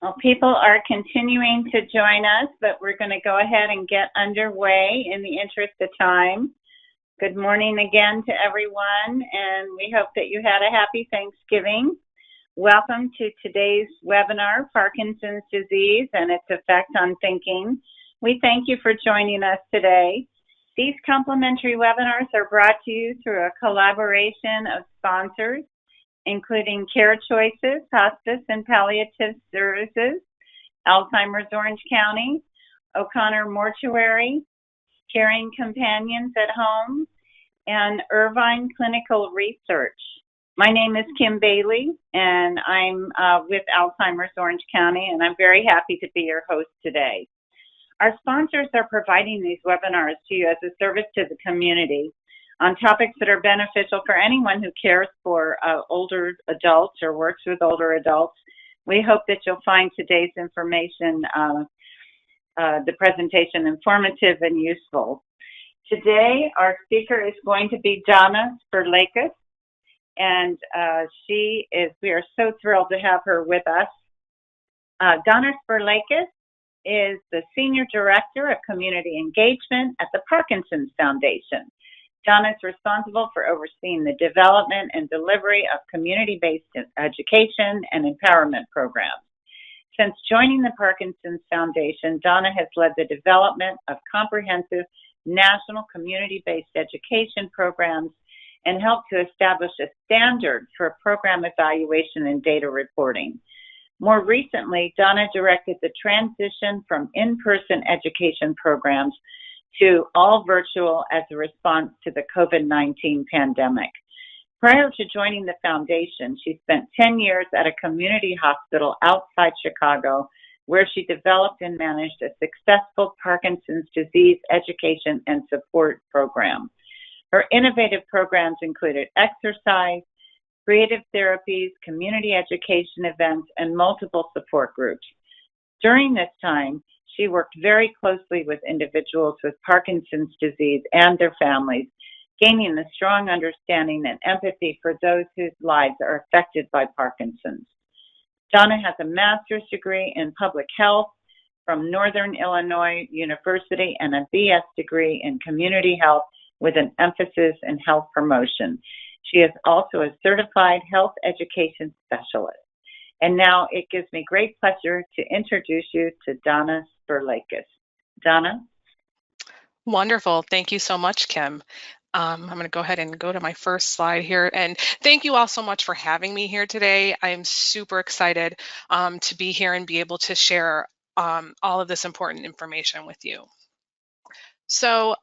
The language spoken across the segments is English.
Well, people are continuing to join us, but we're going to go ahead and get underway in the interest of time. Good morning again to everyone, and we hope that you had a happy Thanksgiving. Welcome to today's webinar, Parkinson's Disease and its Effect on Thinking. We thank you for joining us today. These complimentary webinars are brought to you through a collaboration of sponsors, including Care Choices, Hospice and Palliative Services, Alzheimer's Orange County, O'Connor Mortuary, Caring Companions at Home, and Irvine Clinical Research. My name is Kim Bailey, and I'm with Alzheimer's Orange County, and I'm very happy to be your host today. Our sponsors are providing these webinars to you as a service to the community on topics that are beneficial for anyone who cares for older adults or works with older adults. We hope that you'll find today's information, the presentation, informative and useful. Today, our speaker is going to be Donna Sperlakis, and we are so thrilled to have her with us. Donna Sperlakis is the Senior Director of Community Engagement at the Parkinsons Foundation. Donna is responsible for overseeing the development and delivery of community-based education and empowerment programs. Since joining the Parkinsons Foundation, Donna has led the development of comprehensive national community-based education programs and helped to establish a standard for program evaluation and data reporting. More recently, Donna directed the transition from in-person education programs to all virtual as a response to the COVID-19 pandemic. Prior to joining the foundation, she spent 10 years at a community hospital outside Chicago, where she developed and managed a successful Parkinson's disease education and support program. Her innovative programs included exercise, creative therapies, community education events, and multiple support groups. During this time, she worked very closely with individuals with Parkinson's disease and their families, gaining a strong understanding and empathy for those whose lives are affected by Parkinson's. Donna has a master's degree in public health from Northern Illinois University and a BS degree in community health with an emphasis in health promotion. She is also a certified health education specialist. And now it gives me great pleasure to introduce you to Donna Sperlakis. Donna? Wonderful. Thank you so much, Kim. I'm going to go ahead and go to my first slide here. And thank you all so much for having me here today. I am super excited to be here and be able to share all of this important information with you. So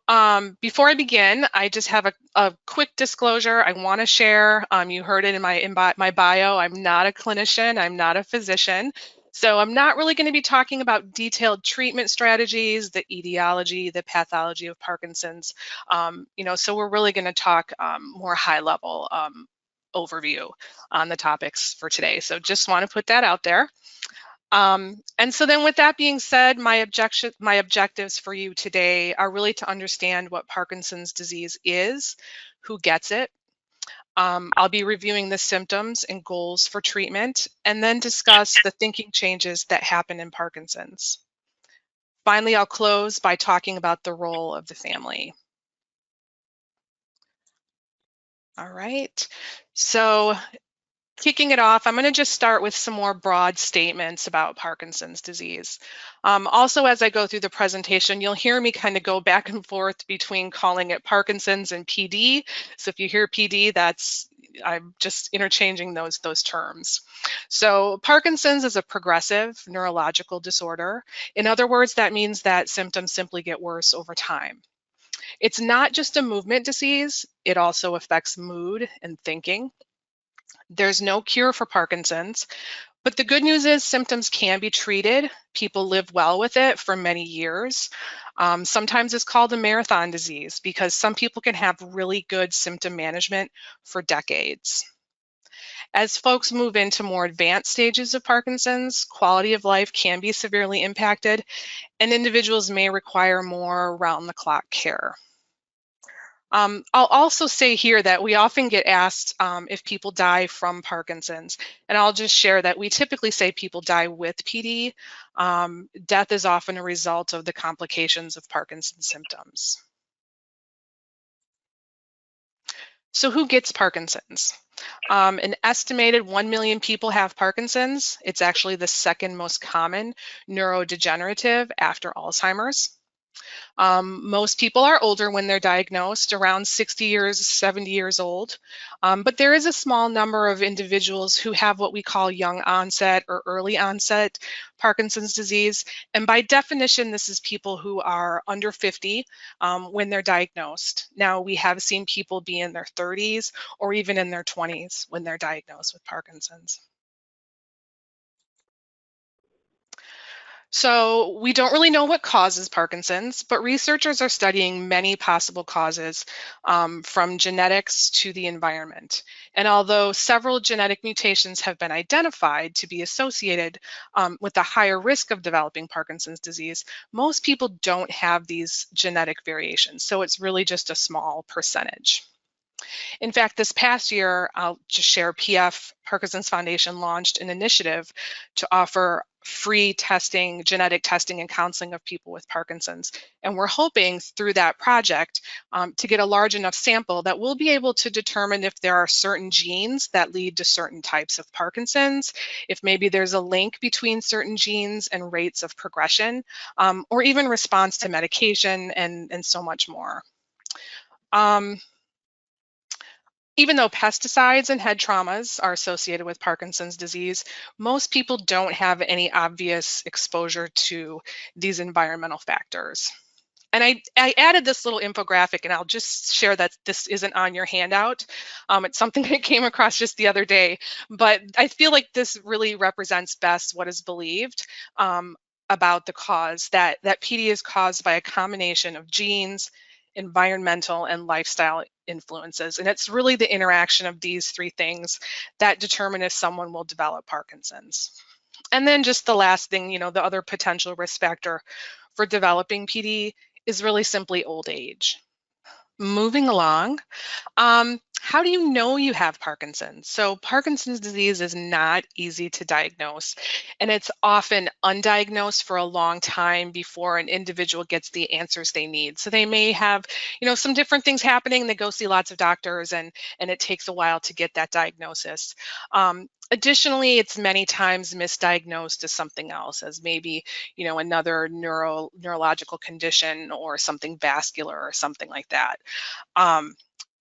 before I begin, I just have a quick disclosure I want to share. You heard it in my bio. I'm not a clinician. I'm not a physician. So I'm not really going to be talking about detailed treatment strategies, the etiology, the pathology of Parkinson's. So we're really going to talk more high-level overview on the topics for today. So just want to put that out there. And so then with that being said, my objectives for you today are really to understand what Parkinson's disease is, who gets it. I'll be reviewing the symptoms and goals for treatment, and then discuss the thinking changes that happen in Parkinson's. Finally, I'll close by talking about the role of the family. All right, so kicking it off, I'm going to just start with some more broad statements about Parkinson's disease. Also, as I go through the presentation, you'll hear me kind of go back and forth between calling it Parkinson's and PD. So if you hear PD, I'm just interchanging those terms. So Parkinson's is a progressive neurological disorder. In other words, that means that symptoms simply get worse over time. It's not just a movement disease, it also affects mood and thinking. There's no cure for Parkinson's, but the good news is symptoms can be treated. People live well with it for many years. Sometimes it's called a marathon disease because some people can have really good symptom management for decades. As folks move into more advanced stages of Parkinson's, quality of life can be severely impacted, and individuals may require more round-the-clock care. I'll also say here that we often get asked if people die from Parkinson's, and I'll just share that we typically say people die with PD. Death is often a result of the complications of Parkinson's symptoms. So who gets Parkinson's? An estimated 1 million people have Parkinson's. It's actually the second most common neurodegenerative after Alzheimer's. Most people are older when they're diagnosed, around 60 years, 70 years old. But there is a small number of individuals who have what we call young onset or early onset Parkinson's disease. And by definition, this is people who are under 50 when they're diagnosed. Now, we have seen people be in their 30s or even in their 20s when they're diagnosed with Parkinson's. So we don't really know what causes Parkinson's, but researchers are studying many possible causes from genetics to the environment. And although several genetic mutations have been identified to be associated with a higher risk of developing Parkinson's disease, most people don't have these genetic variations. So it's really just a small percentage. In fact, this past year, I'll just share, Parkinsons Foundation launched an initiative to offer free testing, genetic testing and counseling of people with Parkinson's. And we're hoping through that project to get a large enough sample that we'll be able to determine if there are certain genes that lead to certain types of Parkinson's, if maybe there's a link between certain genes and rates of progression, or even response to medication and so much more. Even though pesticides and head traumas are associated with Parkinson's disease, most people don't have any obvious exposure to these environmental factors. And I added this little infographic, and I'll just share that this isn't on your handout. It's something I came across just the other day, but I feel like this really represents best what is believed about the cause, that PD is caused by a combination of genes, environmental, and lifestyle influences. And it's really the interaction of these three things that determine if someone will develop Parkinson's. And then just the last thing, the other potential risk factor for developing PD is really simply old age. Moving along, how do you know you have Parkinson's? So Parkinson's disease is not easy to diagnose, and it's often undiagnosed for a long time before an individual gets the answers they need. So they may have, some different things happening. They go see lots of doctors, and it takes a while to get that diagnosis. Additionally, it's many times misdiagnosed as something else, as maybe, another neurological condition or something vascular or something like that.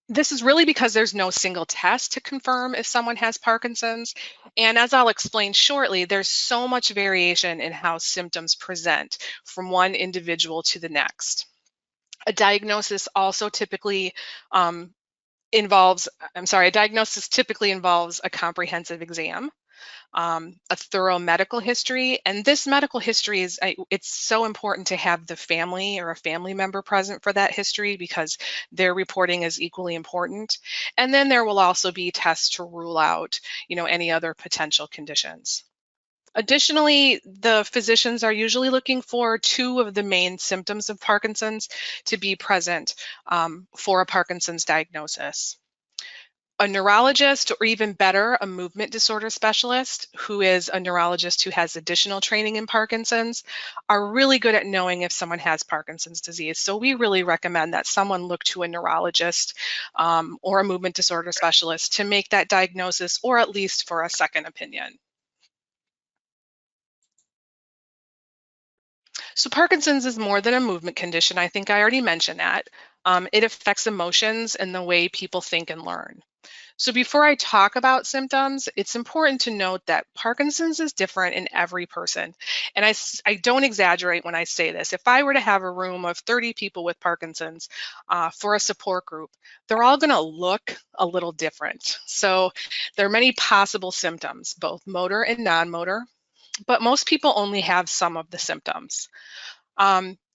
This is really because there's no single test to confirm if someone has Parkinson's. And as I'll explain shortly, there's so much variation in how symptoms present from one individual to the next. A diagnosis also typically involves a comprehensive exam, a thorough medical history. And this medical history it's so important to have the family or a family member present for that history, because their reporting is equally important. And then there will also be tests to rule out, any other potential conditions. Additionally, the physicians are usually looking for two of the main symptoms of Parkinson's to be present for a Parkinson's diagnosis. A neurologist, or even better, a movement disorder specialist, who is a neurologist who has additional training in Parkinson's, are really good at knowing if someone has Parkinson's disease. So we really recommend that someone look to a neurologist or a movement disorder specialist to make that diagnosis, or at least for a second opinion. So Parkinson's is more than a movement condition. I think I already mentioned that. It affects emotions and the way people think and learn. So before I talk about symptoms, it's important to note that Parkinson's is different in every person. And I don't exaggerate when I say this. If I were to have a room of 30 people with Parkinson's for a support group, they're all going to look a little different. So there are many possible symptoms, both motor and non-motor, but most people only have some of the symptoms.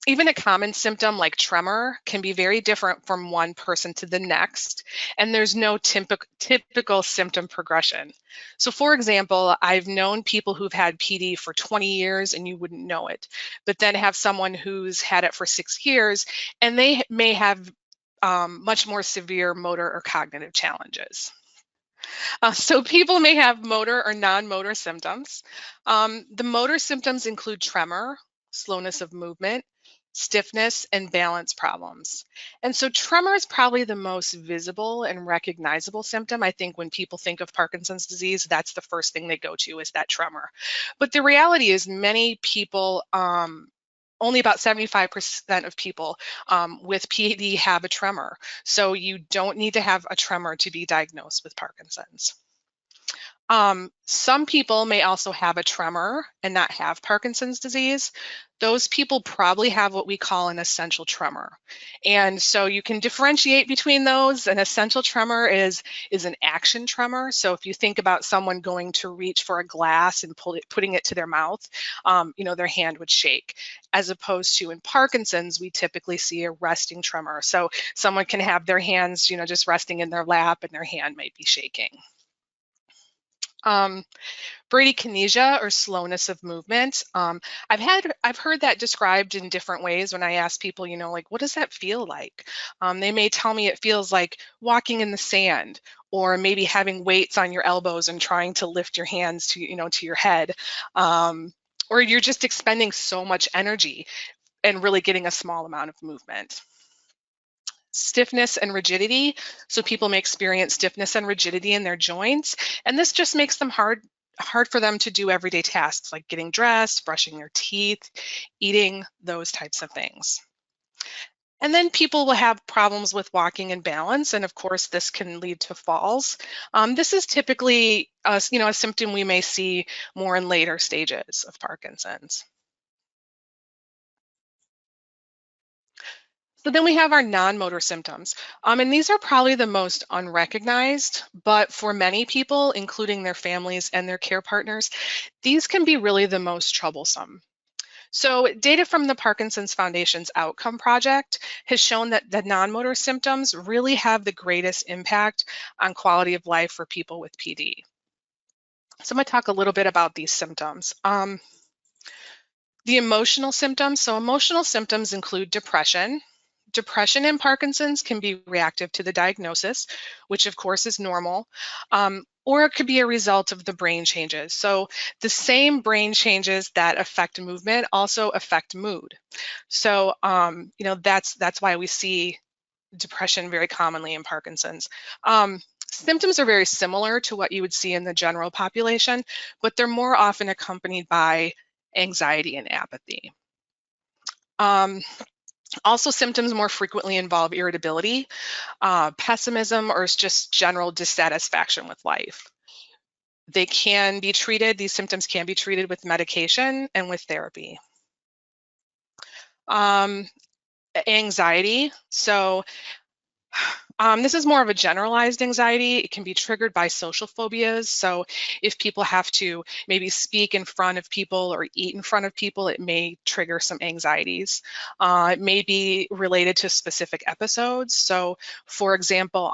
Even a common symptom like tremor can be very different from one person to the next, and there's no typical symptom progression. So for example, I've known people who've had PD for 20 years and you wouldn't know it, but then have someone who's had it for 6 years and they may have much more severe motor or cognitive challenges. So people may have motor or non-motor symptoms. The motor symptoms include tremor, slowness of movement, stiffness, and balance problems. And so tremor is probably the most visible and recognizable symptom. I think when people think of Parkinson's disease, that's the first thing they go to is that tremor. But the reality is many people, only about 75% of people with PAD have a tremor. So you don't need to have a tremor to be diagnosed with Parkinson's. Some people may also have a tremor and not have Parkinson's disease. Those people probably have what we call an essential tremor. And so you can differentiate between those. An essential tremor is an action tremor. So if you think about someone going to reach for a glass and putting it to their mouth, their hand would shake. As opposed to in Parkinson's, we typically see a resting tremor. So someone can have their hands, just resting in their lap and their hand might be shaking. Bradykinesia or slowness of movement. I've heard that described in different ways when I ask people, like, what does that feel like? They may tell me it feels like walking in the sand, or maybe having weights on your elbows and trying to lift your hands to your head, or you're just expending so much energy and really getting a small amount of movement. Stiffness and rigidity. So people may experience stiffness and rigidity in their joints, and this just makes them hard for them to do everyday tasks like getting dressed, brushing their teeth, eating, those types of things. And then people will have problems with walking and balance, and of course this can lead to falls. This is typically a symptom we may see more in later stages of Parkinson's. So then we have our non-motor symptoms, and these are probably the most unrecognized, but for many people, including their families and their care partners, these can be really the most troublesome. So data from the Parkinsons Foundation's Outcome Project has shown that the non-motor symptoms really have the greatest impact on quality of life for people with PD. So I'm going to talk a little bit about these symptoms. The emotional symptoms, so emotional symptoms include depression. Depression in Parkinson's can be reactive to the diagnosis, which of course is normal, or it could be a result of the brain changes. So the same brain changes that affect movement also affect mood. So that's why we see depression very commonly in Parkinson's. Symptoms are very similar to what you would see in the general population, but they're more often accompanied by anxiety and apathy. Also, symptoms more frequently involve irritability, pessimism, or just general dissatisfaction with life. They can be treated, these symptoms can be treated with medication and with therapy. Anxiety. So this is more of a generalized anxiety. It can be triggered by social phobias. So if people have to maybe speak in front of people or eat in front of people, it may trigger some anxieties. It may be related to specific episodes. So for example,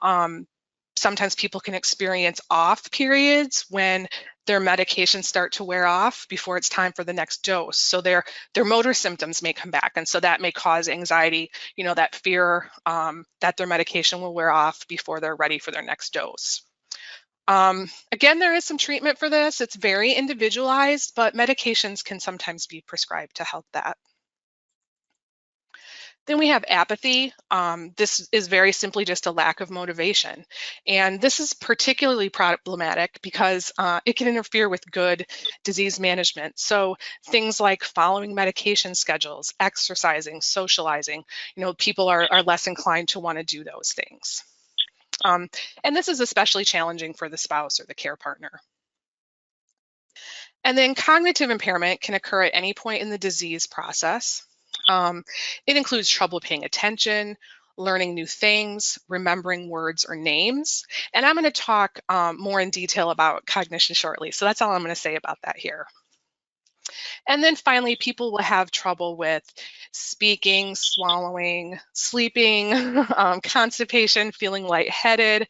sometimes people can experience off periods when their medications start to wear off before it's time for the next dose. So their motor symptoms may come back. And so that may cause anxiety, that fear that their medication will wear off before they're ready for their next dose. Again, there is some treatment for this. It's very individualized, but medications can sometimes be prescribed to help that. Then we have apathy. This is very simply just a lack of motivation. And this is particularly problematic because it can interfere with good disease management. So things like following medication schedules, exercising, socializing, people are less inclined to want to do those things. And this is especially challenging for the spouse or the care partner. And then cognitive impairment can occur at any point in the disease process. It includes trouble paying attention, learning new things, remembering words or names. And I'm going to talk more in detail about cognition shortly. So that's all I'm going to say about that here. And then finally, people will have trouble with speaking, swallowing, sleeping, constipation, feeling lightheaded.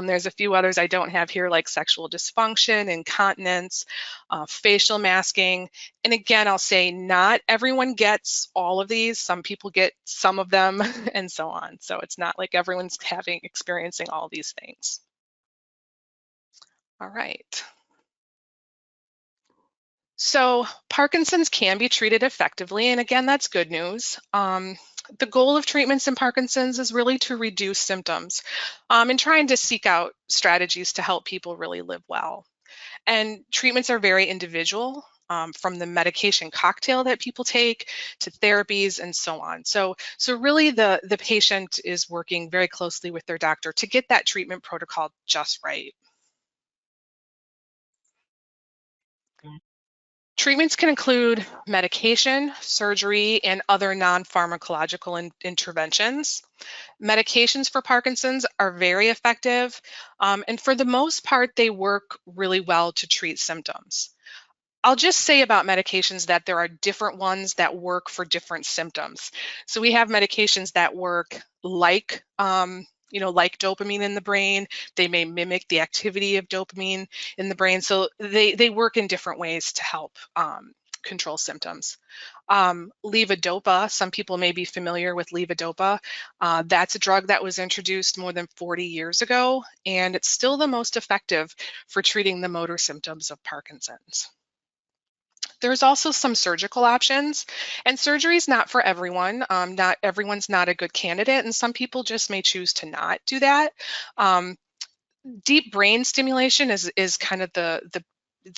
There's a few others I don't have here, like sexual dysfunction, incontinence, facial masking. And again, I'll say not everyone gets all of these. Some people get some of them and so on. So it's not like everyone's experiencing all these things. All right. So Parkinson's can be treated effectively, and again, that's good news. The goal of treatments in Parkinson's is really to reduce symptoms and trying to seek out strategies to help people really live well. And treatments are very individual, from the medication cocktail that people take to therapies and so on. So really the patient is working very closely with their doctor to get that treatment protocol just right. Treatments can include medication, surgery, and other non-pharmacological interventions. Medications for Parkinson's are very effective, and for the most part, they work really well to treat symptoms. I'll just say about medications that there are different ones that work for different symptoms. So we have medications that work like, like dopamine in the brain. They may mimic the activity of dopamine in the brain. So they work in different ways to help control symptoms. Levodopa, some people may be familiar with levodopa. That's a drug that was introduced more than 40 years ago, and it's still the most effective for treating the motor symptoms of Parkinson's. There's also some surgical options, and surgery is not for everyone. Not everyone's not a good candidate, and some people just may choose to not do that. Deep brain stimulation is kind of the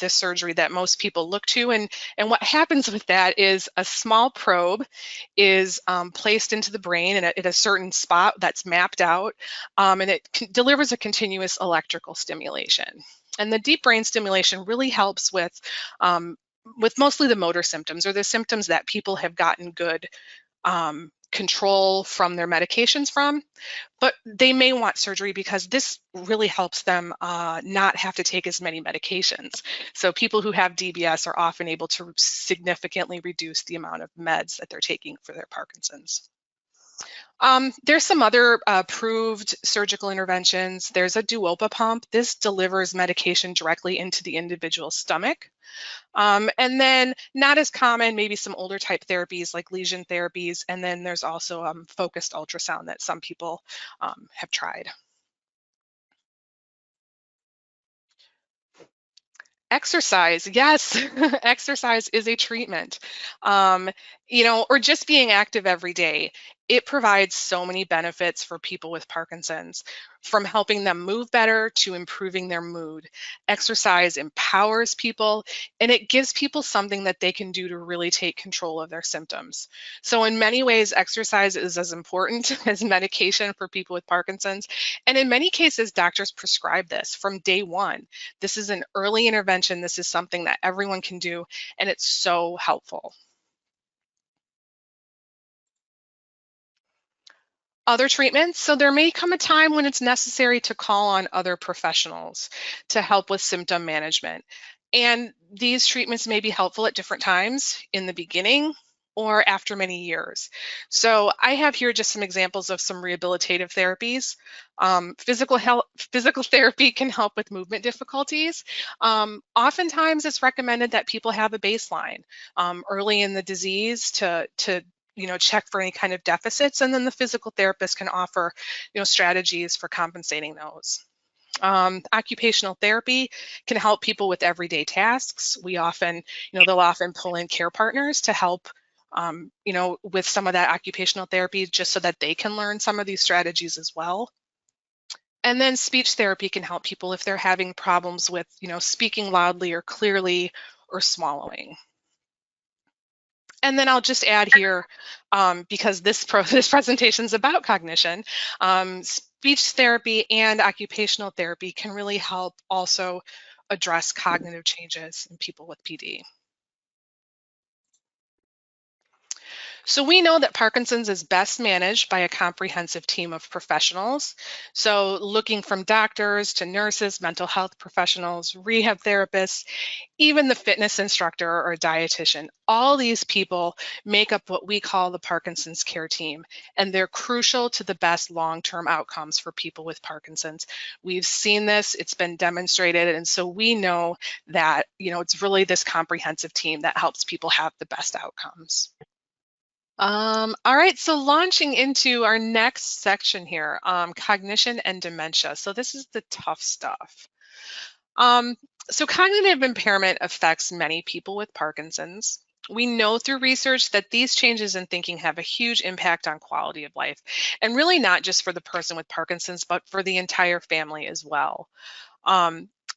surgery that most people look to, and what happens with that is a small probe is placed into the brain at a certain spot that's mapped out, and it delivers a continuous electrical stimulation. And the deep brain stimulation really helps with mostly the motor symptoms, or the symptoms that people have gotten good control from their medications from, but they may want surgery because this really helps them not have to take as many medications. So people who have DBS are often able to significantly reduce the amount of meds that they're taking for their Parkinson's. There's some other approved surgical interventions. There's a Duopa pump. This delivers medication directly into the individual's stomach. And then not as common, maybe some older type therapies like lesion therapies. And then there's also focused ultrasound that some people have tried. Exercise, yes, exercise is a treatment. Or just being active every day. It provides so many benefits for people with Parkinson's, from helping them move better to improving their mood. Exercise empowers people, and it gives people something that they can do to really take control of their symptoms. So in many ways, exercise is as important as medication for people with Parkinson's. And in many cases, doctors prescribe this from day one. This is an early intervention. This is something that everyone can do, and it's so helpful. Other treatments, so there may come a time when it's necessary to call on other professionals to help with symptom management. And these treatments may be helpful at different times in the beginning or after many years. So I have here just some examples of some rehabilitative therapies. Physical therapy can help with movement difficulties. Oftentimes it's recommended that people have a baseline early in the disease to check for any kind of deficits, and then the physical therapist can offer strategies for compensating those. Occupational therapy can help people with everyday tasks. We often, they'll often pull in care partners to help with some of that occupational therapy, just so that they can learn some of these strategies as well. And then speech therapy can help people if they're having problems with speaking loudly or clearly or swallowing. And then I'll just add here, because this presentation is about cognition, speech therapy and occupational therapy can really help also address cognitive changes in people with PD. So we know that Parkinson's is best managed by a comprehensive team of professionals. So looking from doctors to nurses, mental health professionals, rehab therapists, even the fitness instructor or dietitian, all these people make up what we call the Parkinson's Care team, and they're crucial to the best long-term outcomes for people with Parkinson's. We've seen this, it's been demonstrated, and so we know that, it's really this comprehensive team that helps people have the best outcomes. All right, so launching into our next section here, cognition and dementia. So this is the tough stuff. So cognitive impairment affects many people with Parkinson's. We know through research that these changes in thinking have a huge impact on quality of life, and really not just for the person with Parkinson's, but for the entire family as well.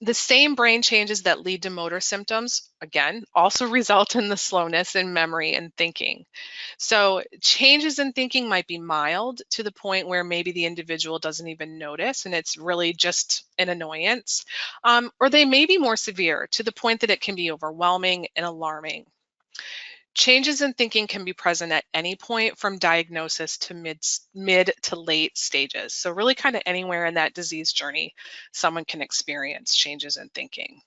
The same brain changes that lead to motor symptoms, again, also result in the slowness in memory and thinking. So changes in thinking might be mild to the point where maybe the individual doesn't even notice and it's really just an annoyance, or they may be more severe to the point that it can be overwhelming and alarming. Changes in thinking can be present at any point from diagnosis to mid to late stages. So really kind of anywhere in that disease journey, someone can experience changes in thinking.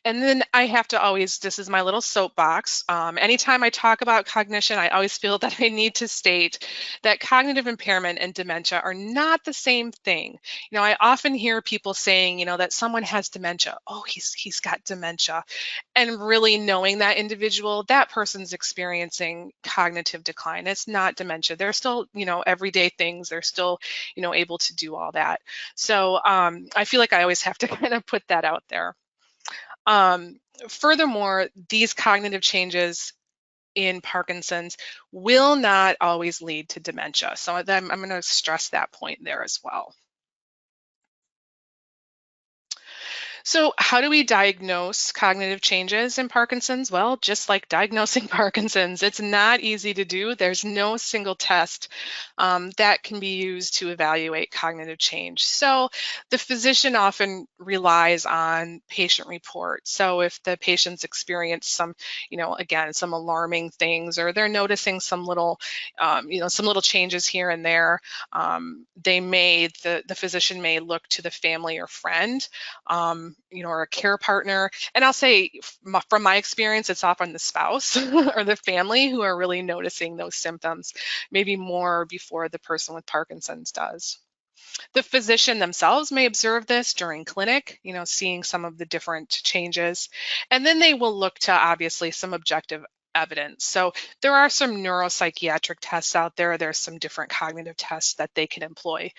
And then I have to always, this is my little soapbox. Anytime I talk about cognition, I always feel that I need to state that cognitive impairment and dementia are not the same thing. I often hear people saying, that someone has dementia. Oh, he's got dementia. And really knowing that individual, that person's experiencing cognitive decline. It's not dementia. They're still, everyday things. They're still, able to do all that. So I feel like I always have to kind of put that out there. Furthermore, these cognitive changes in Parkinson's will not always lead to dementia. So I'm going to stress that point there as well. So how do we diagnose cognitive changes in Parkinson's? Well, just like diagnosing Parkinson's, it's not easy to do. There's no single test that can be used to evaluate cognitive change. So the physician often relies on patient reports. So if the patients experience some, again, some alarming things, or they're noticing some little, some little changes here and there, the physician may look to the family or friend, or a care partner. And I'll say from my experience, it's often the spouse or the family who are really noticing those symptoms, maybe more before the person with Parkinson's does. The physician themselves may observe this during clinic, seeing some of the different changes, and then they will look to obviously some objective evidence. So there are some neuropsychiatric tests out there. There's some different cognitive tests that they can employ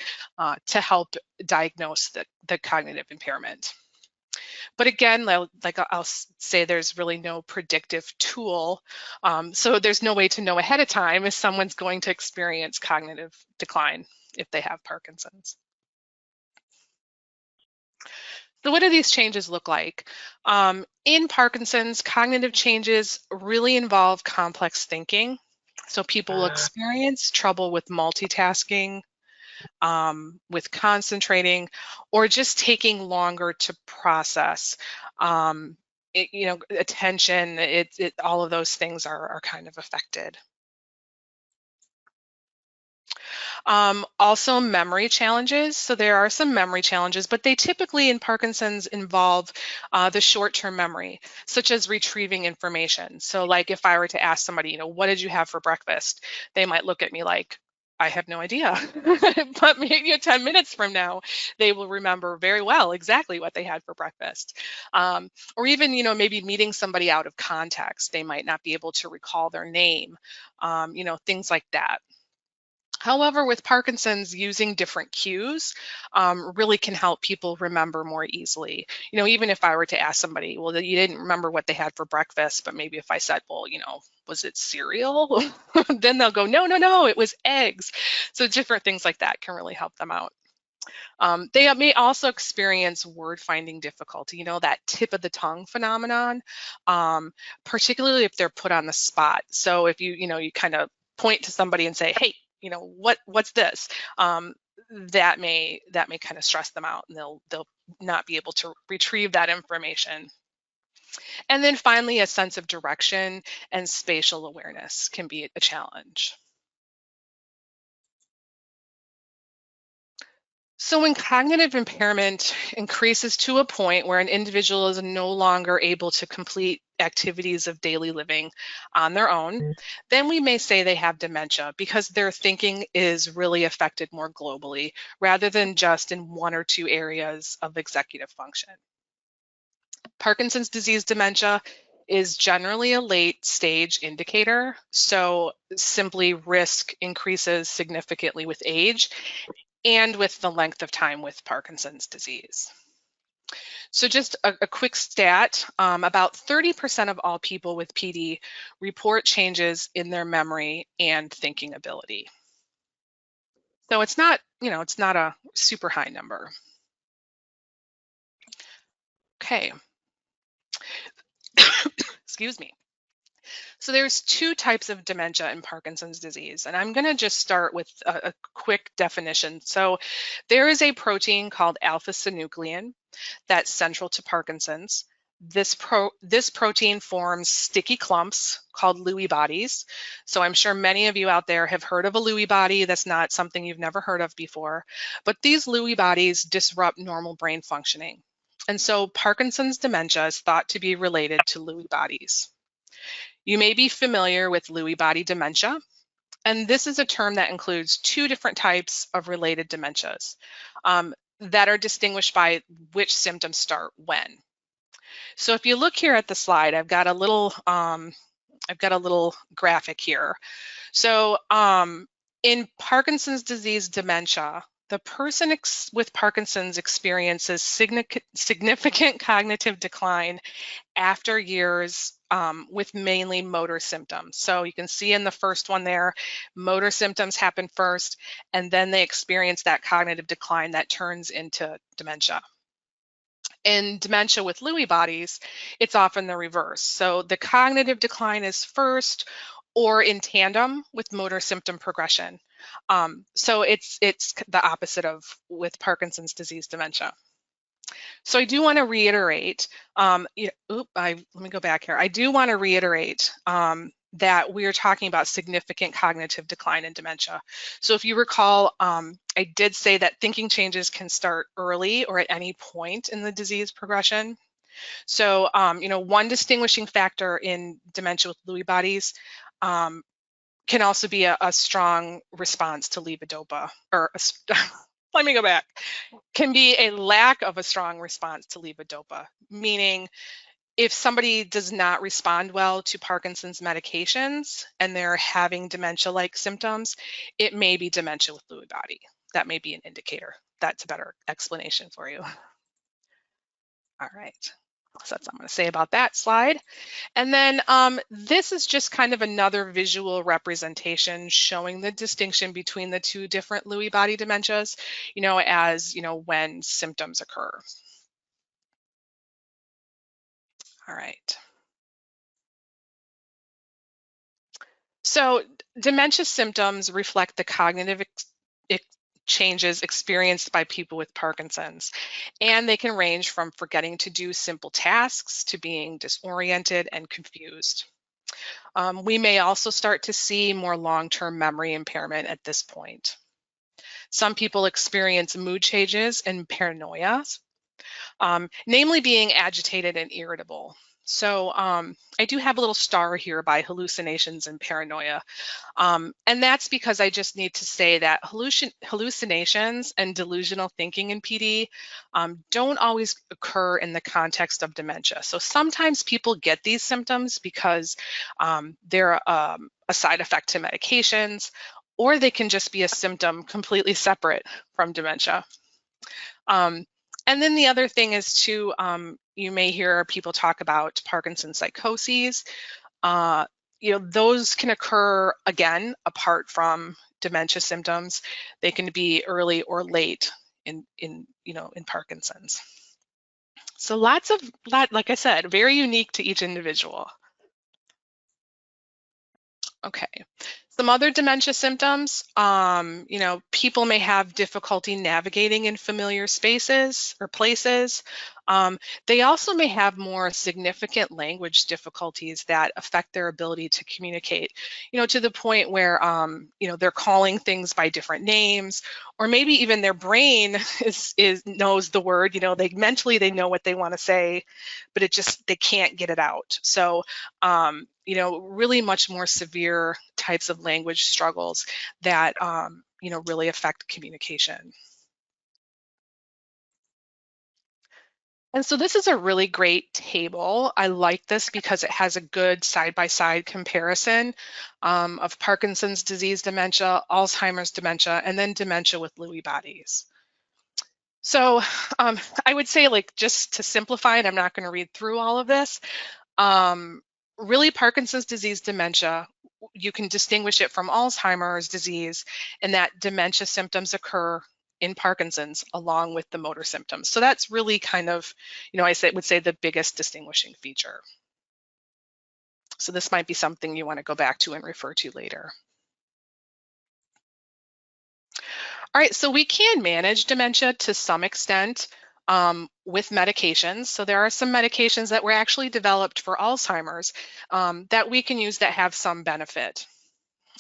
to help diagnose the cognitive impairment. But again, like I'll say, there's really no predictive tool. So there's no way to know ahead of time if someone's going to experience cognitive decline if they have Parkinson's. So what do these changes look like? In Parkinson's, cognitive changes really involve complex thinking. So people will experience trouble with multitasking, with concentrating, or just taking longer to process. Attention, all of those things are kind of affected. Also memory challenges. So there are some memory challenges, but they typically in Parkinson's involve the short-term memory, such as retrieving information. So like if I were to ask somebody, what did you have for breakfast? They might look at me like, I have no idea, but maybe 10 minutes from now, they will remember very well exactly what they had for breakfast. Or even, maybe meeting somebody out of context, they might not be able to recall their name, things like that. However, with Parkinson's, using different cues really can help people remember more easily. Even if I were to ask somebody, well, you didn't remember what they had for breakfast, but maybe if I said, well, was it cereal? Then they'll go, no, it was eggs. So different things like that can really help them out. They may also experience word finding difficulty, that tip of the tongue phenomenon, particularly if they're put on the spot. So if you kind of point to somebody and say, hey, what's this? That may kind of stress them out, and they'll not be able to retrieve that information. And then finally, a sense of direction and spatial awareness can be a challenge. So when cognitive impairment increases to a point where an individual is no longer able to complete activities of daily living on their own, then we may say they have dementia because their thinking is really affected more globally rather than just in one or two areas of executive function. Parkinson's disease dementia is generally a late stage indicator, so simply risk increases significantly with age and with the length of time with Parkinson's disease. So just a quick stat, about 30% of all people with PD report changes in their memory and thinking ability. So it's not, it's not a super high number. Okay. Excuse me. So there's two types of dementia in Parkinson's disease, and I'm going to just start with a quick definition. So there is a protein called alpha-synuclein that's central to Parkinson's. This protein forms sticky clumps called Lewy bodies. So I'm sure many of you out there have heard of a Lewy body. That's not something you've never heard of before. But these Lewy bodies disrupt normal brain functioning. And so Parkinson's dementia is thought to be related to Lewy bodies. You may be familiar with Lewy body dementia, and this is a term that includes two different types of related dementias that are distinguished by which symptoms start when. So if you look here at the slide, I've got a little graphic here. So in Parkinson's disease dementia, the person with Parkinson's experiences significant cognitive decline after years with mainly motor symptoms. So you can see in the first one there, motor symptoms happen first, and then they experience that cognitive decline that turns into dementia. In dementia with Lewy bodies, it's often the reverse. So the cognitive decline is first or in tandem with motor symptom progression. So it's the opposite of with Parkinson's disease dementia. So I do want to reiterate, let me go back here. I do want to reiterate that we are talking about significant cognitive decline in dementia. So if you recall, I did say that thinking changes can start early or at any point in the disease progression. So, one distinguishing factor in dementia with Lewy bodies can also be a strong response to levodopa, or let me go back, can be a lack of a strong response to levodopa, meaning if somebody does not respond well to Parkinson's medications and they're having dementia-like symptoms, it may be dementia with Lewy body. That may be an indicator. That's a better explanation for you. All right, so that's what I'm going to say about that slide. And then this is just kind of another visual representation showing the distinction between the two different Lewy body dementias, as when symptoms occur. All right. So dementia symptoms reflect the cognitive changes experienced by people with Parkinson's, and they can range from forgetting to do simple tasks to being disoriented and confused. We may also start to see more long-term memory impairment at this point. Some people experience mood changes and paranoia, namely being agitated and irritable. So I do have a little star here by hallucinations and paranoia. And that's because I just need to say that hallucinations and delusional thinking in PD don't always occur in the context of dementia. So sometimes people get these symptoms because they're a side effect to medications, or they can just be a symptom completely separate from dementia. And then the other thing is too, you may hear people talk about Parkinson's psychoses. Those can occur again apart from dementia symptoms. They can be early or late in Parkinson's. So like I said, very unique to each individual. Okay. Some other dementia symptoms, people may have difficulty navigating in familiar spaces or places. They also may have more significant language difficulties that affect their ability to communicate, to the point where, they're calling things by different names, or maybe even their brain knows the word, they know what they want to say, but they can't get it out. So, really much more severe types of language struggles that, really affect communication. And so this is a really great table. I like this because it has a good side-by-side comparison of Parkinson's disease dementia, Alzheimer's dementia, and then dementia with Lewy bodies. So I would say, just to simplify it, I'm not going to read through all of this. Really, Parkinson's disease dementia, you can distinguish it from Alzheimer's disease in that dementia symptoms occur in Parkinson's along with the motor symptoms. So that's really kind of, would say the biggest distinguishing feature. So this might be something you want to go back to and refer to later. All right, so we can manage dementia to some extent with medications. So there are some medications that were actually developed for Alzheimer's that we can use that have some benefit.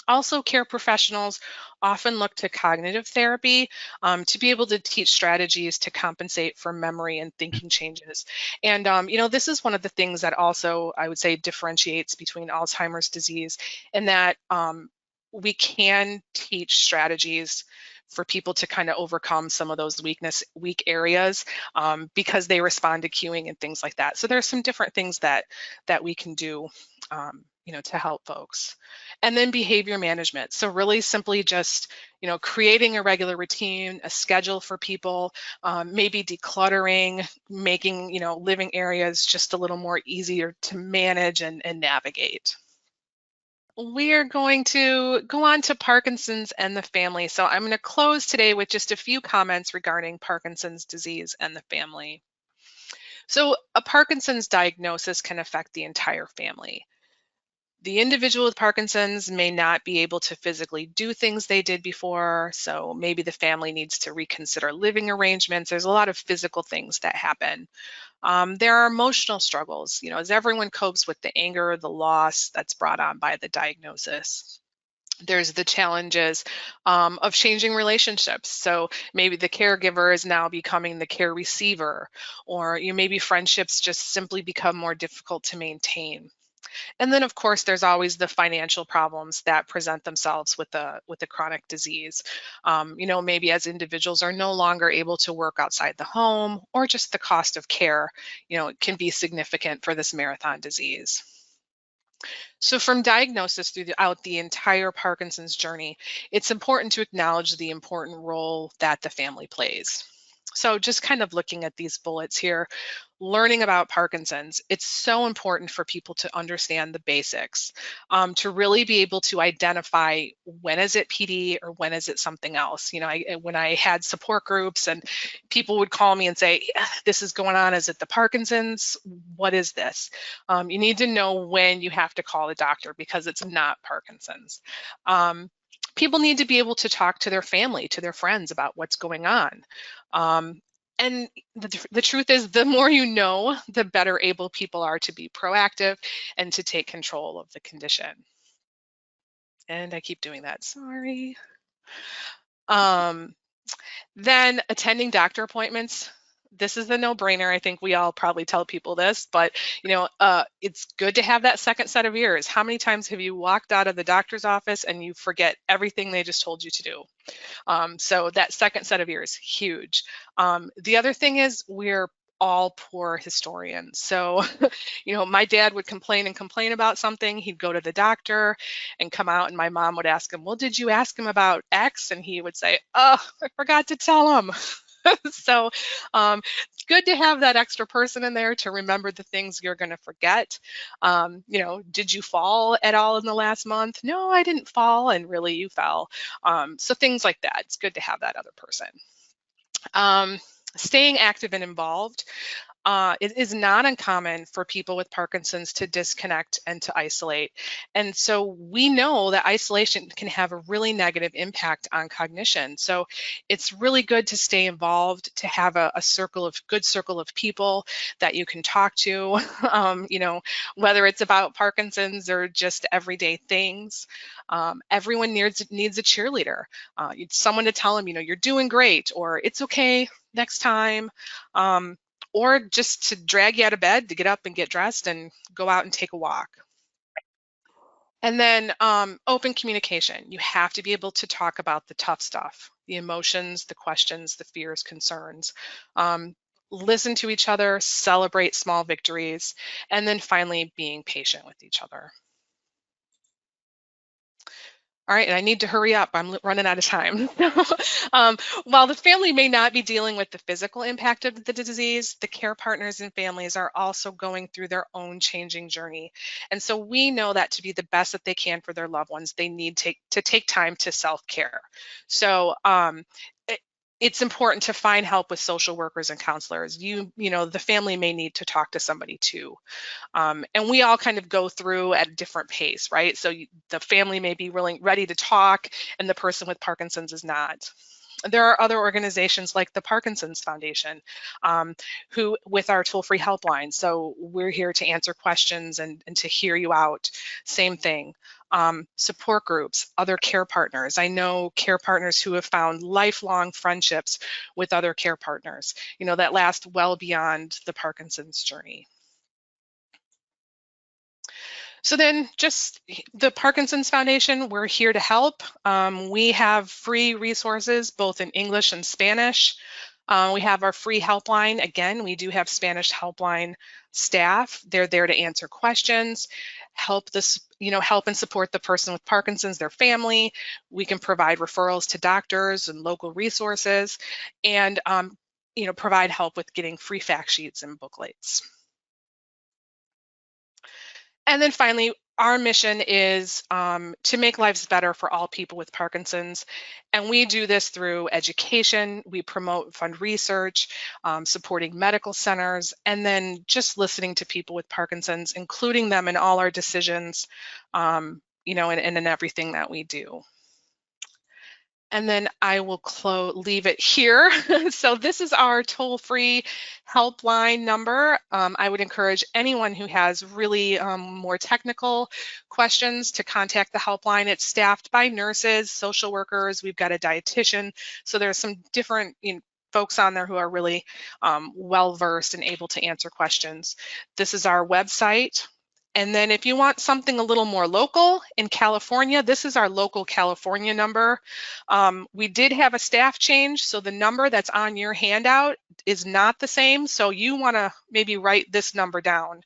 Also, care professionals often look to cognitive therapy to be able to teach strategies to compensate for memory and thinking changes. And, this is one of the things that also, I would say, differentiates between Alzheimer's disease, in that we can teach strategies for people to kind of overcome some of those weak areas because they respond to cueing and things like that. So there's some different things that we can do to help folks. And then behavior management. So really simply just, creating a regular routine, a schedule for people, maybe decluttering, making, living areas just a little more easier to manage and navigate. We are going to go on to Parkinson's and the family. So I'm going to close today with just a few comments regarding Parkinson's disease and the family. So a Parkinson's diagnosis can affect the entire family. The individual with Parkinson's may not be able to physically do things they did before, so maybe the family needs to reconsider living arrangements. There's a lot of physical things that happen. There are emotional struggles, as everyone copes with the anger, the loss that's brought on by the diagnosis. There's the challenges of changing relationships. So maybe the caregiver is now becoming the care receiver, or maybe friendships just simply become more difficult to maintain. And then, of course, there's always the financial problems that present themselves with the chronic disease. Maybe as individuals are no longer able to work outside the home, or just the cost of care, it can be significant for this marathon disease. So from diagnosis throughout the entire Parkinson's journey, it's important to acknowledge the important role that the family plays. So just kind of looking at these bullets here, learning about Parkinson's, it's so important for people to understand the basics, to really be able to identify when is it PD or when is it something else. When I had support groups and people would call me and say, this is going on, is it the Parkinson's? What is this? You need to know when you have to call the doctor because it's not Parkinson's. People need to be able to talk to their family, to their friends about what's going on. And the truth is, the more you know, the better able people are to be proactive and to take control of the condition. And I keep doing that, sorry. Then attending doctor appointments. This is a no-brainer. I think we all probably tell people this, but it's good to have that second set of ears. How many times have you walked out of the doctor's office and you forget everything they just told you to do? So that second set of ears, huge. The other thing is we're all poor historians. So, my dad would complain about something. He'd go to the doctor and come out, and my mom would ask him, well, did you ask him about X? And he would say, oh, I forgot to tell him. So it's good to have that extra person in there to remember the things you're going to forget. Did you fall at all in the last month? No, I didn't fall, and really you fell. So things like that. It's good to have that other person. Staying active and involved. it is not uncommon for people with Parkinson's to disconnect and to isolate. And so we know that isolation can have a really negative impact on cognition. So it's really good to stay involved, to have a good circle of people that you can talk to, whether it's about Parkinson's or just everyday things. Everyone needs a cheerleader, someone to tell them, you're doing great, or it's okay next time. Or just to drag you out of bed to get up and get dressed and go out and take a walk. And then open communication. You have to be able to talk about the tough stuff, the emotions, the questions, the fears, concerns. Listen to each other, celebrate small victories, and then finally being patient with each other. All right, and I need to hurry up. I'm running out of time. While the family may not be dealing with the physical impact of the disease, the care partners and families are also going through their own changing journey. And so we know that to be the best that they can for their loved ones, they need to take time to self-care. So it's important to find help with social workers and counselors. The family may need to talk to somebody too. And we all kind of go through at a different pace, right? So the family may be ready to talk and the person with Parkinson's is not. There are other organizations like the Parkinsons Foundation, who with our toll-free helpline. So we're here to answer questions and to hear you out. Same thing. Support groups, other care partners. I know care partners who have found lifelong friendships with other care partners, that last well beyond the Parkinson's journey. So then just the Parkinsons Foundation, we're here to help. We have free resources, both in English and Spanish. We have our free helpline. Again, we do have Spanish helpline staff. They're there to answer questions, help and support the person with Parkinson's, their family. We can provide referrals to doctors and local resources, and provide help with getting free fact sheets and booklets. And then finally, our mission is to make lives better for all people with Parkinson's. And we do this through education. We promote fund research, supporting medical centers, and then just listening to people with Parkinson's, including them in all our decisions, and in everything that we do. And then I will leave it here. So this is our toll-free helpline number. I would encourage anyone who has really more technical questions to contact the helpline. It's staffed by nurses, social workers. We've got a dietitian. So there's some different folks on there who are really well-versed and able to answer questions. This is our website. And then if you want something a little more local in California, this is our local California number. We did have a staff change, so the number that's on your handout is not the same. So you want to maybe write this number down.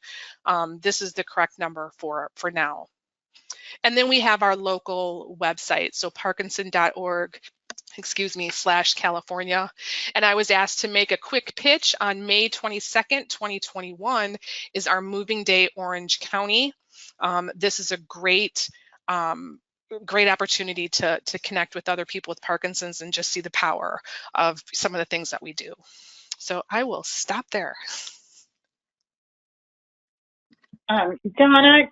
This is the correct number for now. And then we have our local website, so parkinson.org. /California. And I was asked to make a quick pitch on May 22nd, 2021 is our moving day, Orange County. This is a great opportunity to connect with other people with Parkinson's and just see the power of some of the things that we do. So I will stop there. Donna,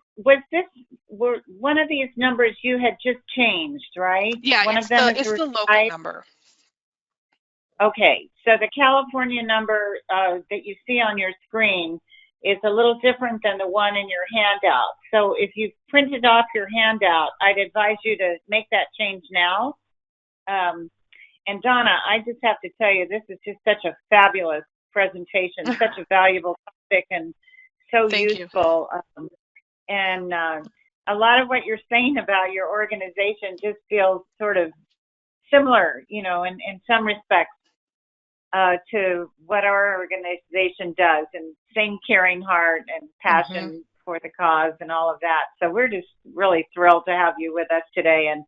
were one of these numbers you had just changed, right? Yeah, it's the local number. Okay, so the California number that you see on your screen is a little different than the one in your handout. So if you've printed off your handout, I'd advise you to make that change now. And Donna, I just have to tell you, this is just such a fabulous presentation, such a valuable topic, and so useful. And a lot of what you're saying about your organization just feels sort of similar, in some respects to what our organization does, and same caring heart and passion for the cause and all of that. So we're just really thrilled to have you with us today. And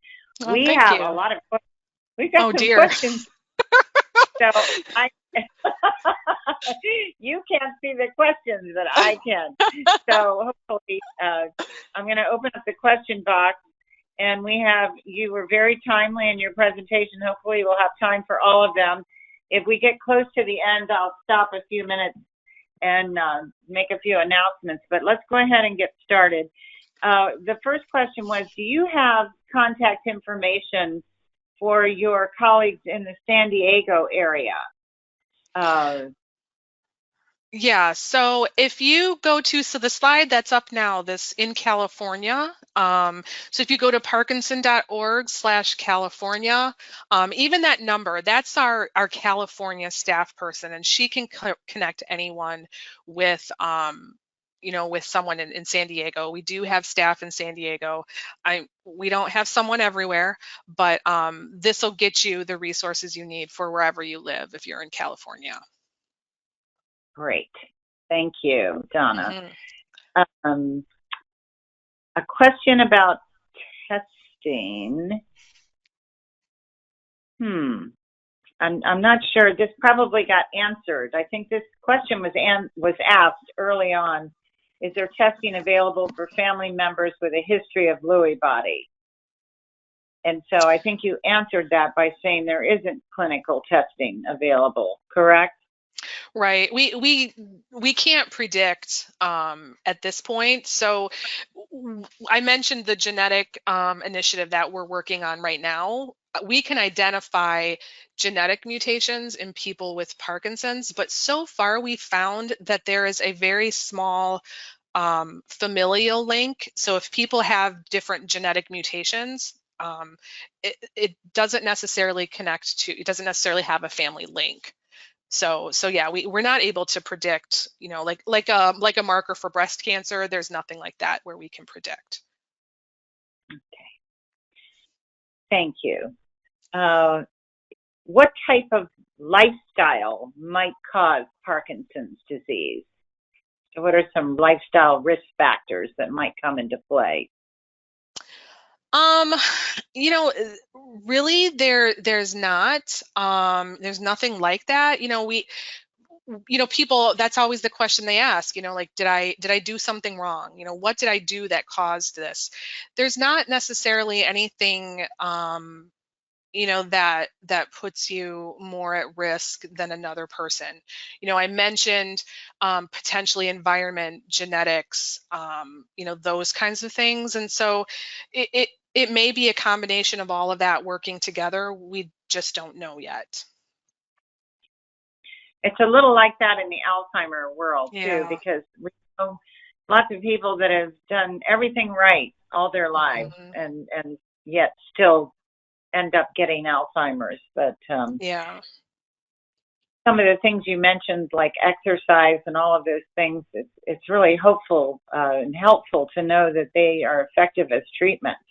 we have a lot of questions. We've got some questions. So you can't see the questions, but I can. So hopefully I'm going to open up the question box, and you were very timely in your presentation. Hopefully we'll have time for all of them. If we get close to the end, I'll stop a few minutes and make a few announcements, but let's go ahead and get started. The first question was, do you have contact information for your colleagues in the San Diego area? Yeah, so if you go to, so the slide that's up now, this in California, so if you go to parkinson.org/California, even that number, that's our California staff person, and she can connect anyone with, with someone in San Diego. We do have staff in San Diego. We don't have someone everywhere, but this will get you the resources you need for wherever you live if you're in California. Great. Thank you, Donna. Mm-hmm. A question about testing. I'm not sure. This probably got answered. I think this question was asked early on. Is there testing available for family members with a history of Lewy body? And so I think you answered that by saying there isn't clinical testing available, correct? Right. We can't predict at this point. So I mentioned the genetic initiative that we're working on right now. We can identify genetic mutations in people with Parkinson's, but so far we found that there is a very small familial link. So if people have different genetic mutations, it doesn't necessarily connect to, it doesn't necessarily have a family link. So yeah, we're not able to predict, like a marker for breast cancer. There's nothing like that where we can predict. Okay. Thank you. What type of lifestyle might cause Parkinson's disease? So what are some lifestyle risk factors that might come into play? Really there's not, there's nothing like that. People, that's always the question they ask, like, did I do something wrong? What did I do that caused this? There's not necessarily anything, that puts you more at risk than another person. I mentioned potentially environment, genetics, those kinds of things. And so it may be a combination of all of that working together. We just don't know yet. It's a little like that in the Alzheimer world, too, Yeah. because we know lots of people that have done everything right all their lives, and yet still end up getting Alzheimer's. But Yeah. some of the things you mentioned, like exercise and all of those things, it's really hopeful and helpful to know that they are effective as treatments.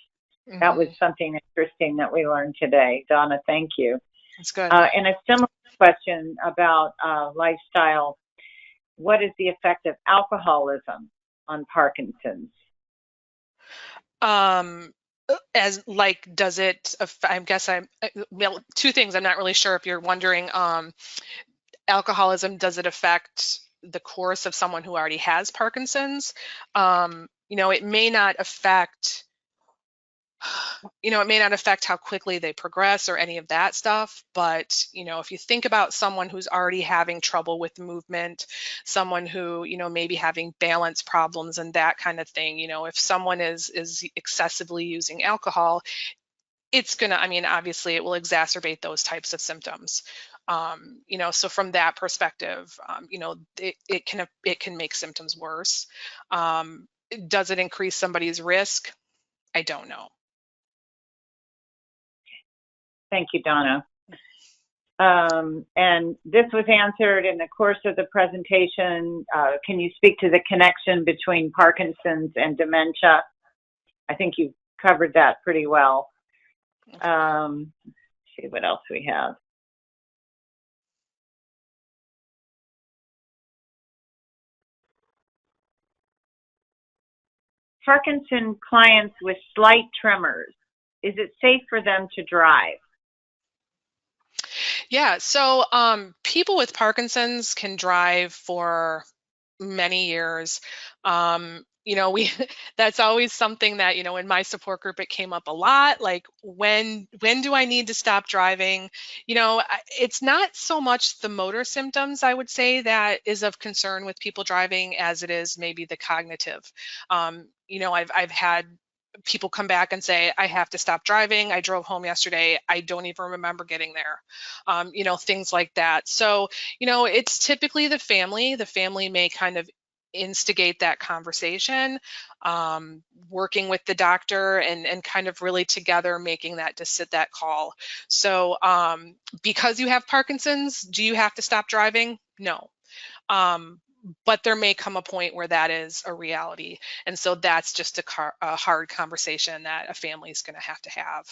That was something interesting that we learned today. Donna, thank you. That's good. And a similar question about lifestyle. What is the effect of alcoholism on Parkinson's? As like, does it, I guess well, two things. I'm not really sure if you're wondering, alcoholism, does it affect the course of someone who already has Parkinson's? It may not affect, how quickly they progress or any of that stuff. But, if you think about someone who's already having trouble with movement, someone who, maybe having balance problems and that kind of thing, if someone is excessively using alcohol, it's going to, obviously it will exacerbate those types of symptoms. So from that perspective, it can make symptoms worse. Does it increase somebody's risk? I don't know. Thank you, Donna. And this was answered in the course of the presentation. Can you speak to the connection between Parkinson's and dementia? I think you covered that pretty well. Let's see what else we have. Parkinson clients with slight tremors, is it safe for them to drive? Yeah, so people with Parkinson's can drive for many years. that's always something that, in my support group, it came up a lot. Like, when do I need to stop driving? It's not so much the motor symptoms, I would say, that is of concern with people driving as it is maybe the cognitive. I've had people come back and say, I have to stop driving. I drove home yesterday. I don't even remember getting there. Things like that. So, it's typically the family. The family may kind of instigate that conversation, working with the doctor and kind of really together making that call. So, because you have Parkinson's, do you have to stop driving? No. But there may come a point where that is a reality. And so that's just a hard conversation that a family is going to have.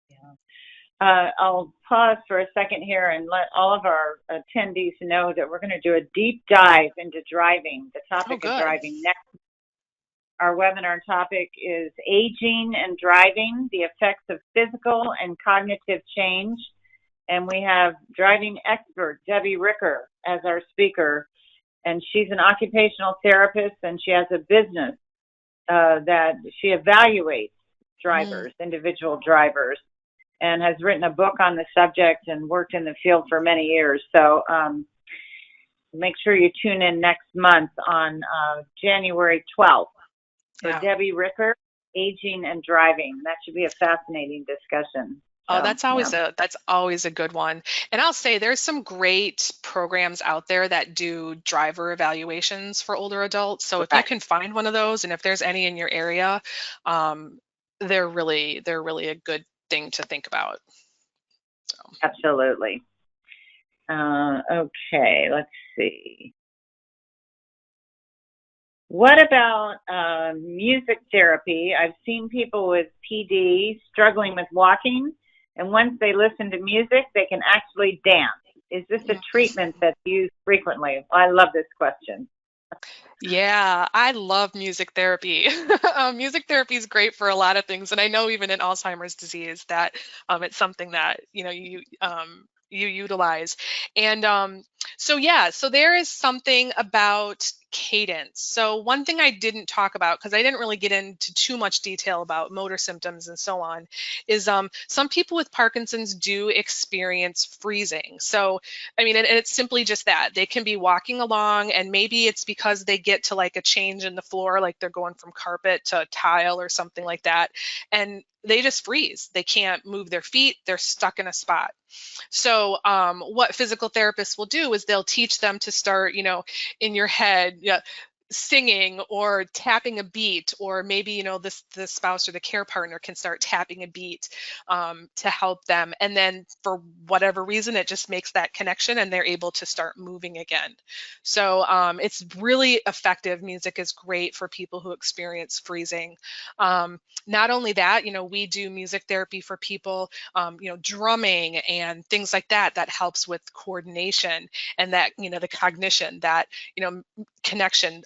Yeah. I'll pause for a second here and let all of our attendees know that we're going to do a deep dive into driving, the topic of driving next. Our webinar topic is aging and driving, the effects of physical and cognitive change. And we have driving expert Debbie Ricker as our speaker. And she's an occupational therapist, and she has a business that she evaluates drivers, individual drivers, and has written a book on the subject and worked in the field for many years. So make sure you tune in next month on January 12th for Debbie Ricker, Aging and Driving. That should be a fascinating discussion. Oh, that's always a good one. And I'll say there's some great programs out there that do driver evaluations for older adults. So if you can find one of those, and if there's any in your area, they're really a good thing to think about. So. Absolutely. Okay, let's see. What about music therapy? I've seen people with PD struggling with walking, and once they listen to music, they can actually dance. Is this a treatment that's used frequently? I love this question. Yeah, I love music therapy. Music therapy is great for a lot of things, and I know even in Alzheimer's disease that it's something that you utilize. And so there is something about cadence. So one thing I didn't talk about, because I didn't really get into too much detail about motor symptoms and so on, is some people with Parkinson's do experience freezing. So, I mean, and it's simply just that. They can be walking along, and maybe it's because they get to like a change in the floor, like they're going from carpet to tile or something like that, and they just freeze. They can't move their feet. They're stuck in a spot. So what physical therapists will do is they'll teach them to start, in your head, singing or tapping a beat, or maybe the spouse or the care partner can start tapping a beat to help them, and then for whatever reason it just makes that connection and they're able to start moving again. So it's really effective. Music is great for people who experience freezing. Not only that, we do music therapy for people, drumming and things like that helps with coordination and that the cognition, that connection,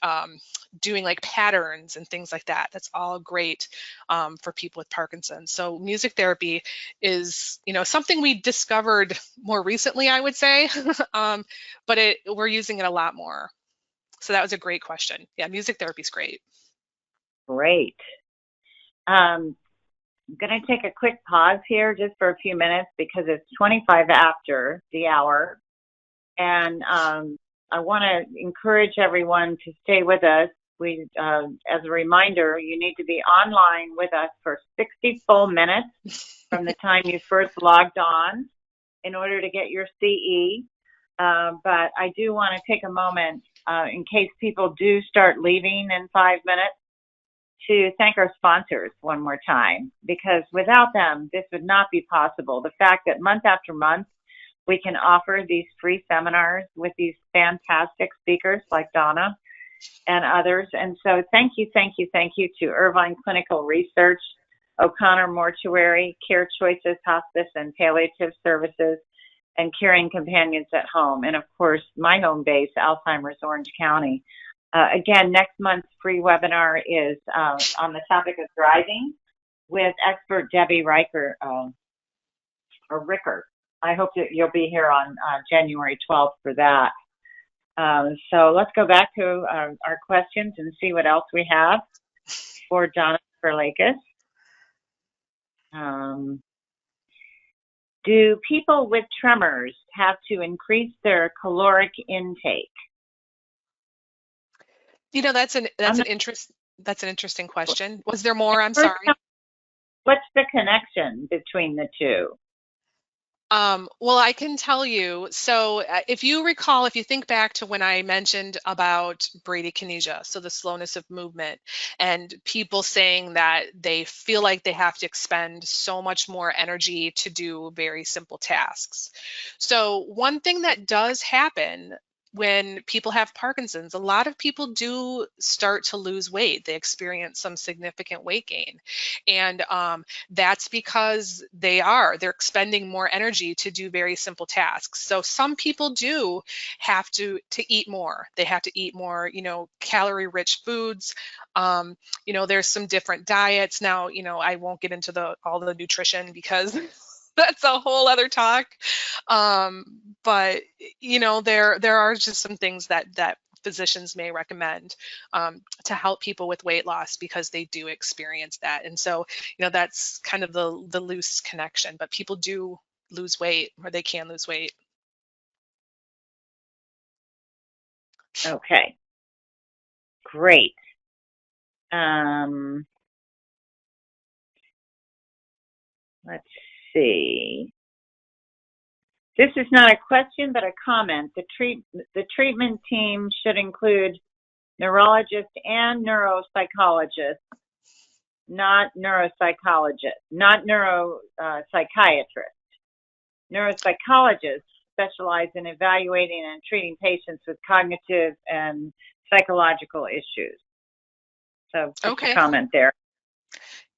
doing like patterns and things like that. That's all great for people with Parkinson's. So music therapy is, something we discovered more recently, I would say, but we're using it a lot more. So that was a great question. Yeah, music therapy is great. Great. I'm going to take a quick pause here just for a few minutes because it's 25 after the hour. And I want to encourage everyone to stay with us. As a reminder, you need to be online with us for 60 full minutes from the time you first logged on in order to get your CE. But I do want to take a moment in case people do start leaving in 5 minutes to thank our sponsors one more time, because without them, this would not be possible. The fact that month after month, we can offer these free seminars with these fantastic speakers like Donna and others. And so thank you to Irvine Clinical Research, O'Connor Mortuary, Care Choices Hospice and Palliative Services, and Caring Companions at Home. And of course, my home base, Alzheimer's Orange County. Again, next month's free webinar is on the topic of driving with expert Debbie Ricker, or Ricker. I hope that you'll be here on January 12th for that. So let's go back to our questions and see what else we have for Jonathan Verlakis. Do people with tremors have to increase their caloric intake? That's an interesting question. Was there more? I'm sorry. What's the connection between the two? Well, I can tell you. So if you recall, if you think back to when I mentioned about bradykinesia, so the slowness of movement, and people saying that they feel like they have to expend so much more energy to do very simple tasks. So one thing that does happen when people have Parkinson's, a lot of people do start to lose weight. They experience some significant weight gain. And that's because they're expending more energy to do very simple tasks. So some people do have to eat more. They have to eat more, calorie rich foods. There's some different diets. Now, I won't get into all the nutrition because that's a whole other talk. But there are just some things that physicians may recommend to help people with weight loss because they do experience that. And so, that's kind of the loose connection, but people do lose weight, or they can lose weight. Okay, great. Let's see. This is not a question, but a comment. The treatment team should include neurologists and neuropsychologists, not neuropsychologists, not neuropsychiatrists. Neuropsychologists specialize in evaluating and treating patients with cognitive and psychological issues. So just a comment there.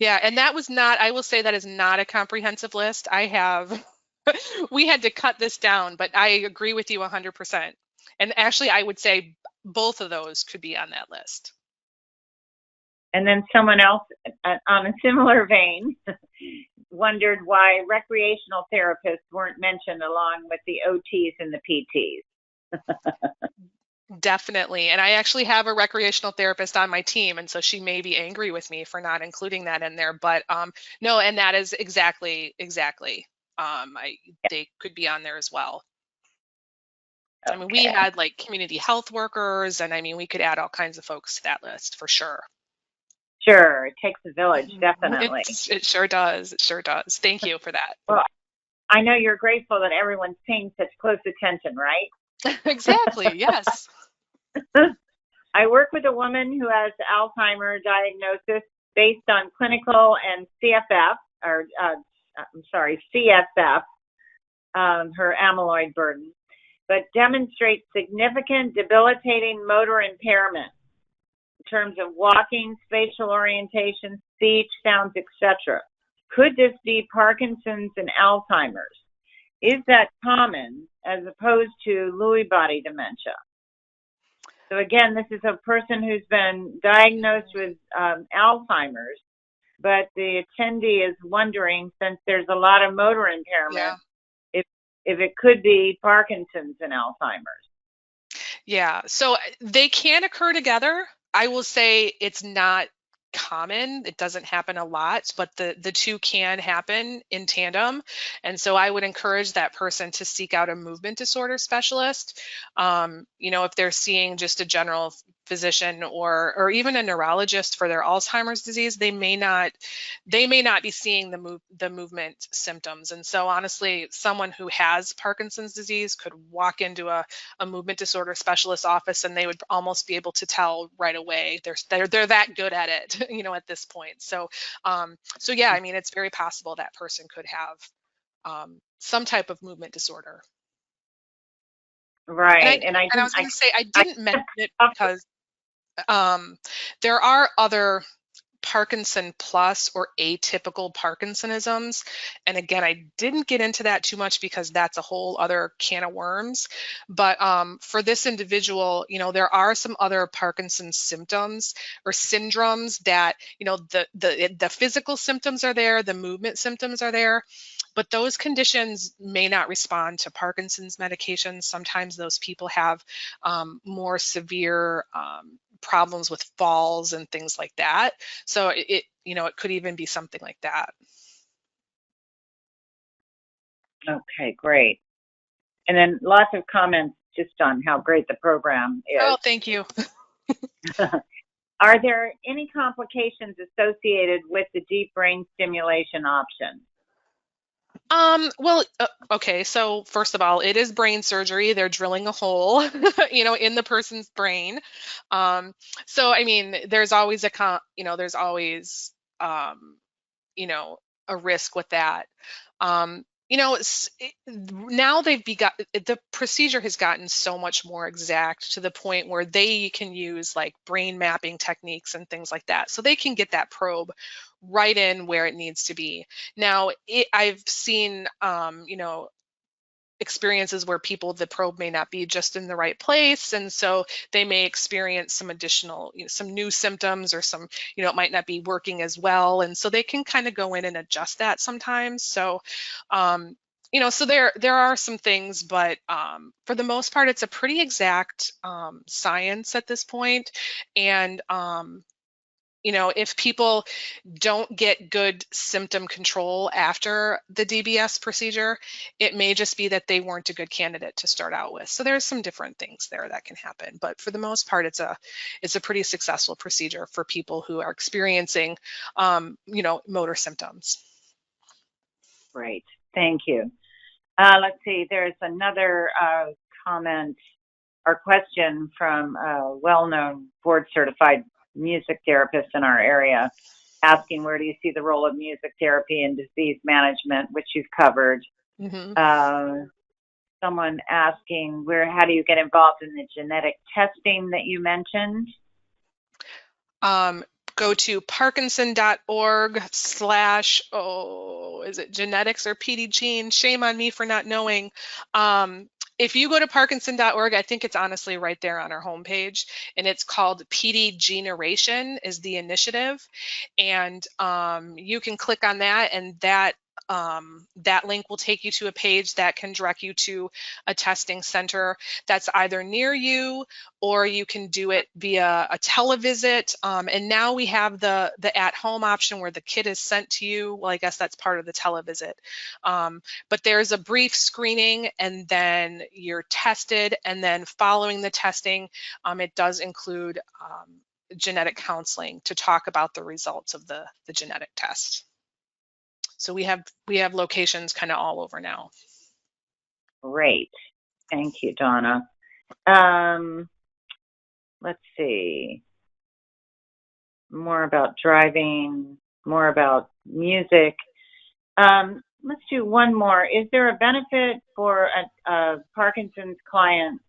Yeah, and I will say that is not a comprehensive list. We had to cut this down, but I agree with you 100%. And actually, I would say both of those could be on that list. And then someone else on a similar vein wondered why recreational therapists weren't mentioned along with the OTs and the PTs. Definitely. And I actually have a recreational therapist on my team, and so she may be angry with me for not including that in there. But no, and that is exactly. They could be on there as well. Okay. I mean, we had like community health workers, and I mean, we could add all kinds of folks to that list for sure. Sure, it takes a village, definitely. It sure does. It sure does. Thank you for that. Well, I know you're grateful that everyone's paying such close attention, right? Exactly, yes. I work with a woman who has Alzheimer's diagnosis based on clinical and CSF, her amyloid burden, but demonstrates significant debilitating motor impairment in terms of walking, spatial orientation, speech, sounds, etc. Could this be Parkinson's and Alzheimer's? Is that common as opposed to Lewy body dementia? So again, this is a person who's been diagnosed with Alzheimer's, but the attendee is wondering, since there's a lot of motor impairment, if it could be Parkinson's and Alzheimer's. Yeah, so they can occur together. I will say it's not common. It doesn't happen a lot, but the two can happen in tandem. And so I would encourage that person to seek out a movement disorder specialist. If they're seeing just a general physician or even a neurologist for their Alzheimer's disease, they may not be seeing the movement symptoms. And so honestly, someone who has Parkinson's disease could walk into a movement disorder specialist office and they would almost be able to tell right away. They're that good at it, at this point. So yeah, I mean, it's very possible that person could have some type of movement disorder. Right. And I was going to say, I didn't mention it because there are other Parkinson plus or atypical Parkinsonisms. And again, I didn't get into that too much because that's a whole other can of worms. But for this individual, there are some other Parkinson's symptoms or syndromes that, the physical symptoms are there, the movement symptoms are there, But those conditions may not respond to Parkinson's medications. Sometimes those people have more severe problems with falls and things like that. So it could even be something like that. Okay, great. And then lots of comments just on how great the program is. Oh, thank you. Are there any complications associated with the deep brain stimulation option? Well, okay. So first of all, it is brain surgery. They're drilling a hole, in the person's brain. So I mean, there's always there's always, a risk with that. Now the procedure has gotten so much more exact to the point where they can use like brain mapping techniques and things like that. So they can get that probe right in where it needs to be. Now, I've seen, experiences where the probe may not be just in the right place, and so they may experience some additional, some new symptoms, or some, it might not be working as well, and so they can kind of go in and adjust that sometimes. So so there are some things, but for the most part, it's a pretty exact science at this point. And if people don't get good symptom control after the DBS procedure, it may just be that they weren't a good candidate to start out with. So there's some different things there that can happen. But for the most part, it's a pretty successful procedure for people who are experiencing, motor symptoms. Great, thank you. Let's see, there's another comment or question from a well-known board-certified music therapist in our area, asking where do you see the role of music therapy in disease management, which you've covered. Mm-hmm. Someone asking how do you get involved in the genetic testing that you mentioned? Go to parkinson.org/ is it genetics or PD gene? Shame on me for not knowing. If you go to parkinson.org, I think it's honestly right there on our homepage, and it's called PD Generation is the initiative. And you can click on that, and that link will take you to a page that can direct you to a testing center that's either near you, or you can do it via a televisit. And now we have the at-home option where the kit is sent to you. Well, I guess that's part of the televisit. But there's a brief screening, and then you're tested, and then following the testing, it does include genetic counseling to talk about the results of the genetic test. So we have locations kind of all over now. Great. Thank you, Donna. Let's see. More about driving, more about music. Let's do one more. Is there a benefit for a Parkinson's client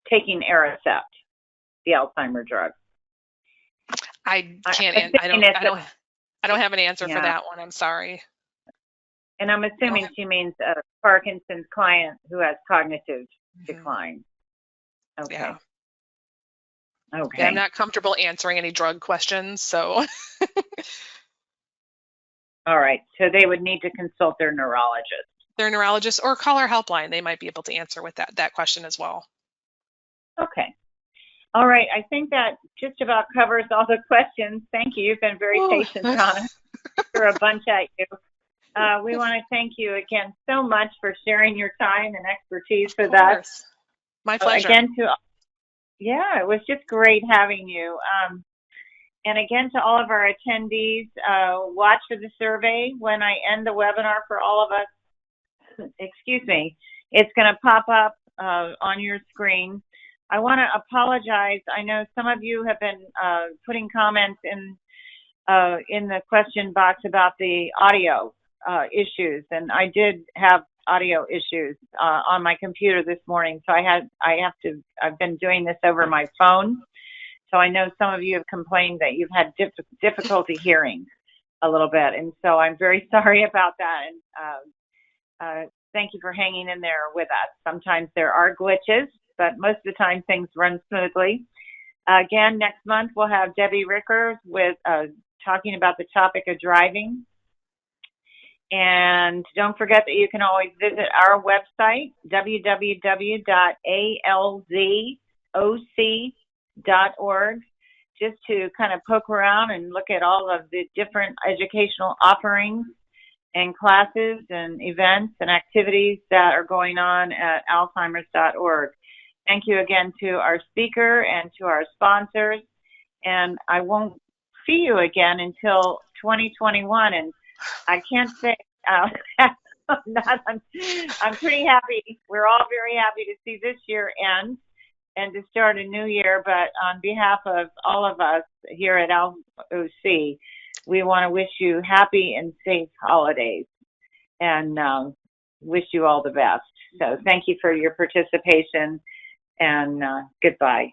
taking Aricept, the Alzheimer drug? I can't. I don't have an answer for that one. I'm sorry. And I'm assuming she means a Parkinson's client who has cognitive decline. Okay. Yeah. Okay. Yeah, I'm not comfortable answering any drug questions, so. All right. So they would need to consult their neurologist. Their neurologist, or call our helpline. They might be able to answer with that question as well. Okay. All right. I think that just about covers all the questions. Thank you. You've been very patient, Donna. Threw a bunch at you. We want to thank you again so much for sharing your time and expertise with us. My pleasure. Again, it was just great having you. And again, to all of our attendees, watch for the survey when I end the webinar for all of us. Excuse me. It's going to pop up on your screen. I want to apologize. I know some of you have been putting comments in the question box about the audio issues, and I did have audio issues on my computer this morning, so I've been doing this over my phone. So I know some of you have complained that you've had difficulty hearing a little bit, and so I'm very sorry about that. And thank you for hanging in there with us. Sometimes there are glitches, but most of the time things run smoothly. Again, next month we'll have Debbie Rickers with talking about the topic of driving. And don't forget that you can always visit our website, www.alzoc.org, just to kind of poke around and look at all of the different educational offerings and classes and events and activities that are going on at alzheimers.org. Thank you again to our speaker and to our sponsors. And I won't see you again until 2021. And I can't say, I'm pretty happy. We're all very happy to see this year end and to start a new year. But on behalf of all of us here at LOC, we want to wish you happy and safe holidays and wish you all the best. So thank you for your participation and goodbye.